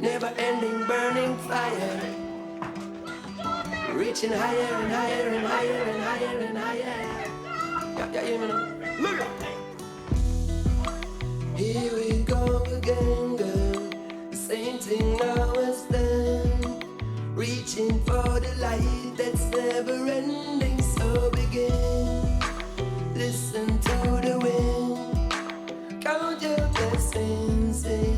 Never ending burning fire, reaching higher and higher and higher and higher and higher. Yeah, hear me now. Look at here we go again, girl. Same thing now as then. Reaching for the light that's never ending. So begin. Listen to the wind. Count your blessings in.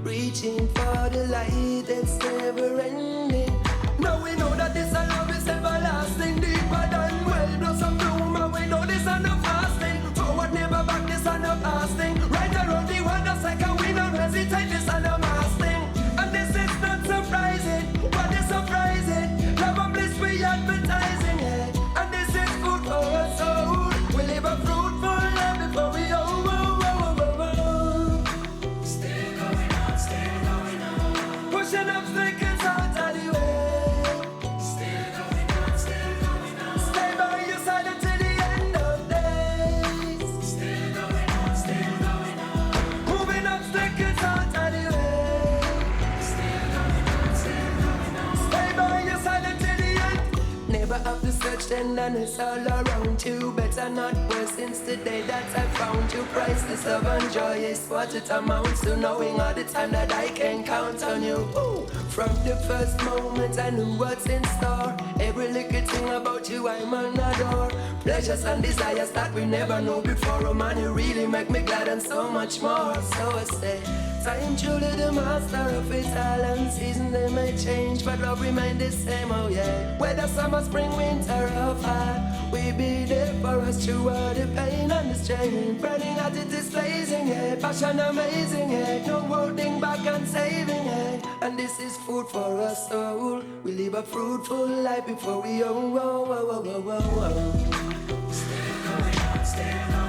Reaching for the light that's never ending. Now we know that this love is everlasting, deeper than well blossom bloom. And we know this is no fasting. Forward never back, this is no fasting. Right around the world, the second we don't hesitate, this is no masting. And this is not surprising, but it's surprising. Love and bliss we advertising it. And this is food for our soul. We live a fruitful life before we still going on, still going on. Pushing obstacles out of the way. Still going on, still going on. Stay by your side until the end of days. Still going on, still going on. Moving obstacles out of the way. Still going on, still going on. Stay by your side until the end. Never have to search, tenderness all around you. Better not worse since the day that I found you. Priceless love and joy is what it amounts to. Knowing all the time that I can count on you. Ooh. From the first moment I knew what's in store. Every little thing about you I'm on adore. Pleasures and desires that we never knew before. Oh man, you really make me glad and so much more. So I say, time truly the master of it all. And season they may change, but love remain the same, oh yeah. Whether summer, spring, winter or fall, we be there for us through all the pain and the strain. Burning at it is blazing, yeah. Passion amazing, yeah. No holding back and saving, yeah. And this is food for our soul. We live a fruitful life before we Still going on, still going on.